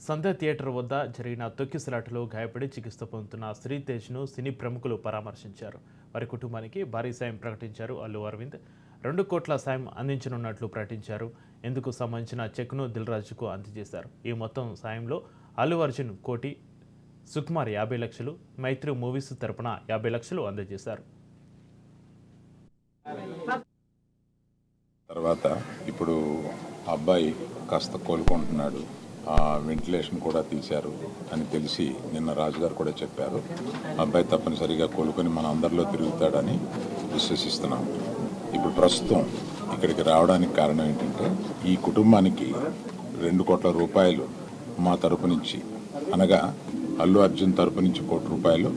సంధ్య theatre వద్ద జరిగిన తొక్కిసలాటలో గాయపడి చికిత్స పొందుతున్న శ్రీతేజ్ను సినీ ప్రముఖులు పరామర్శించారు. వారి కుటుంబానికి భారీ సాయం ప్రకటించారు అల్లు అరవింద్. 2 కోట్ల సాయం అందించనున్నట్లు ప్రకటించారు. ఇందుకు సంబంధించిన చెక్ను దిల్ రాజుకు అందజేశారు. ఈ మొత్తం సాయంలో అల్లు అర్జున్ కోటి, సుకుమార్ 50 లక్షలు, మైత్రి మూవీస్ తరపున 50 లక్షలు అందజేశారు. తర్వాత ఇప్పుడు అబ్బాయి కాస్త కోలుకుంటున్నాడు, వెంటిలేషన్ కూడా తీశారు అని తెలిసి నిన్న రాజుగారు కూడా చెప్పారు. అబ్బాయి తప్పనిసరిగా కోలుకొని మన అందరిలో తిరుగుతాడని విశ్వసిస్తున్నాం. ఇప్పుడు ప్రస్తుతం ఇక్కడికి రావడానికి కారణం ఏంటంటే ఈ కుటుంబానికి 2 కోట్ల రూపాయలు మా తరపు నుంచి, అనగా అల్లు అర్జున్ తరపు నుంచి 1 కోటి రూపాయలు,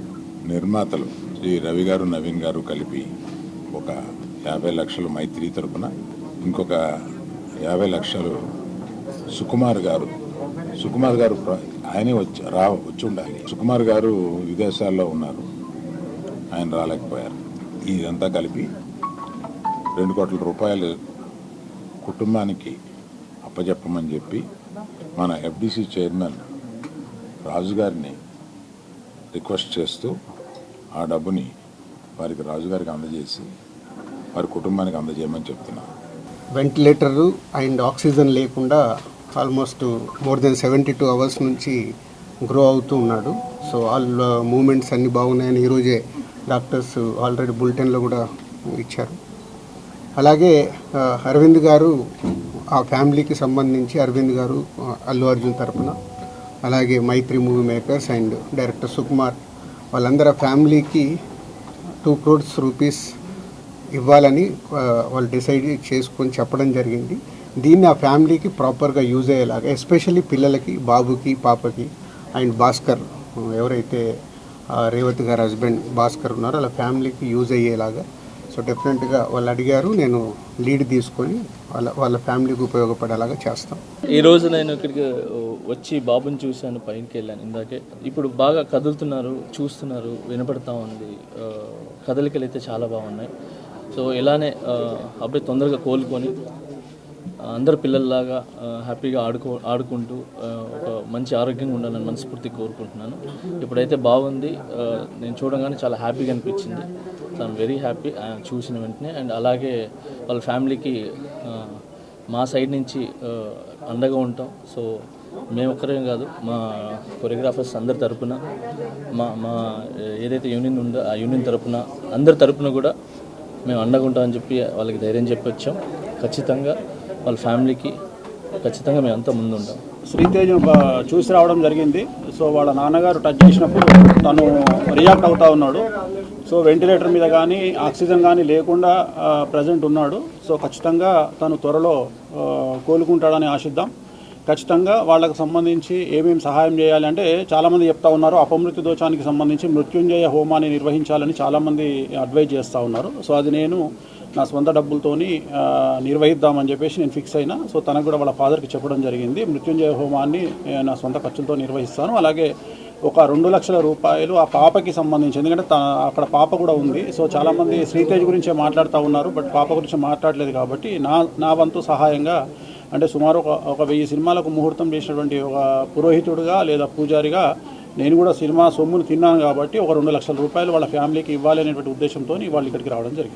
నిర్మాతలు శ్రీ రవి గారు, నవీన్ గారు కలిపి ఒక 50 లక్షలు మైత్రి తరపున, ఇంకొక 50 లక్షలు సుకుమార్ గారు ఆయనే వచ్చి ఉండాలి. సుకుమార్ గారు విదేశాల్లో ఉన్నారు, ఆయన రాలేకపోయారు. ఇదంతా కలిపి 2 కోట్ల రూపాయలు కుటుంబానికి అప్పచెప్పమని చెప్పి మన ఎఫ్డిసి చైర్మన్ రాజుగారిని రిక్వెస్ట్ చేస్తూ ఆ డబ్బుని వారికి రాజుగారికి అందజేసి వారి కుటుంబానికి అందజేయమని చెప్తున్నాను. వెంటిలేటరు అండ్ ఆక్సిజన్ లేకుండా ఆల్మోస్ట్ మోర్ దెన్ 72 అవర్స్ నుంచి గ్రో అవుతూ ఉన్నాడు. సో ఆల్ మూమెంట్స్ అన్నీ బాగున్నాయని ఈరోజే డాక్టర్స్ ఆల్రెడీ బులెటిన్లో కూడా ఇచ్చారు. అలాగే అరవింద్ గారు, ఆ ఫ్యామిలీకి సంబంధించి అరవింద్ గారు అల్లు అర్జున్ తరపున, అలాగే Mythri movie makers and director Sukumar, వాళ్ళందరూ ఫ్యామిలీకి 2 crores రూపీస్ ఇవ్వాలని వాళ్ళు డిసైడ్ చేసుకొని చెప్పడం జరిగింది. దీన్ని ఆ ఫ్యామిలీకి ప్రాపర్గా యూజ్ అయ్యేలాగా, ఎస్పెషల్లీ పిల్లలకి, బాబుకి, పాపకి అండ్ భాస్కర్, ఎవరైతే రేవతి గారు హస్బెండ్ భాస్కర్ ఉన్నారో వాళ్ళ ఫ్యామిలీకి యూజ్ అయ్యేలాగా. సో డెఫినెట్గా వాళ్ళు అడిగారు, నేను లీడ్ తీసుకొని వాళ్ళ ఫ్యామిలీకి ఉపయోగపడేలాగా చేస్తాం. ఈరోజు నేను ఇక్కడికి వచ్చి బాబుని చూశాను, పైకి వెళ్ళాను ఇందాకే. ఇప్పుడు బాగా కదులుతున్నారు, చూస్తున్నారు, వినపడతా ఉంది. కదలికలు అయితే చాలా బాగున్నాయి. సో ఇలానే అబ్బాయి తొందరగా కోలుకొని అందరు పిల్లల్లాగా హ్యాపీగా ఆడుకుంటూ ఒక మంచి ఆరోగ్యంగా ఉండాలని మనస్ఫూర్తిగా కోరుకుంటున్నాను. ఇప్పుడైతే బాగుంది, నేను చూడగానే చాలా హ్యాపీగా అనిపించింది. సో ఐఎమ్ వెరీ హ్యాపీ చూసిన వెంటనే. అండ్ అలాగే వాళ్ళ ఫ్యామిలీకి మా సైడ్ నుంచి అండగా ఉంటాం. సో మేము ఒక్కరేం కాదు, మా కొరియోగ్రాఫర్స్ అందరి తరపున, మా ఏదైతే యూనియన్ ఉందో ఆ యూనియన్ తరపున, అందరి తరపున కూడా మేము అండగా ఉంటామని చెప్పి వాళ్ళకి ధైర్యం చెప్పి వచ్చాం. ఖచ్చితంగా వాళ్ళ ఫ్యామిలీకి ఖచ్చితంగా మేము అంతా ముందు ఉంటాం. శ్రీతేజ్ చూసి రావడం జరిగింది. సో వాళ్ళ నాన్నగారు టచ్ చేసినప్పుడు తను రియాక్ట్ అవుతూ ఉన్నాడు. సో వెంటిలేటర్ మీద కానీ ఆక్సిజన్ కానీ లేకుండా ప్రజెంట్ ఉన్నాడు. సో ఖచ్చితంగా తను త్వరలో కోలుకుంటాడని ఆశిద్దాం. ఖచ్చితంగా వాళ్ళకు సంబంధించి ఏమేమి సహాయం చేయాలి అంటే, చాలామంది చెప్తా ఉన్నారు అపమృత్యు దోషానికి సంబంధించి మృత్యుంజయ హోమాన్ని నిర్వహించాలని చాలామంది అడ్వైజ్ చేస్తూ ఉన్నారు. సో అది నేను నా సొంత డబ్బులతోని నిర్వహిద్దామని చెప్పేసి నేను ఫిక్స్ అయినా. సో తనకు కూడా వాళ్ళ ఫాదర్కి చెప్పడం జరిగింది, మృత్యుంజయ హోమాన్ని నా సొంత ఖర్చులతో నిర్వహిస్తాను. అలాగే ఒక 2 లక్షల రూపాయలు ఆ పాపకి సంబంధించి, ఎందుకంటే అక్కడ పాప కూడా ఉంది. సో చాలామంది శ్రీతేజ్ గురించే మాట్లాడుతూ ఉన్నారు, బట్ పాప గురించి మాట్లాడలేదు. కాబట్టి నా వంతు సహాయంగా, అంటే సుమారు ఒక 1000 సినిమాలకు ముహూర్తం చేసినటువంటి ఒక పురోహితుడిగా లేదా పూజారిగా నేను కూడా సినిమా సొమ్మును తిన్నాను. కాబట్టి ఒక 2 లక్షల రూపాయలు వాళ్ళ ఫ్యామిలీకి ఇవ్వాలి అనేటువంటి ఉద్దేశంతో వాళ్ళు ఇక్కడికి రావడం జరిగింది.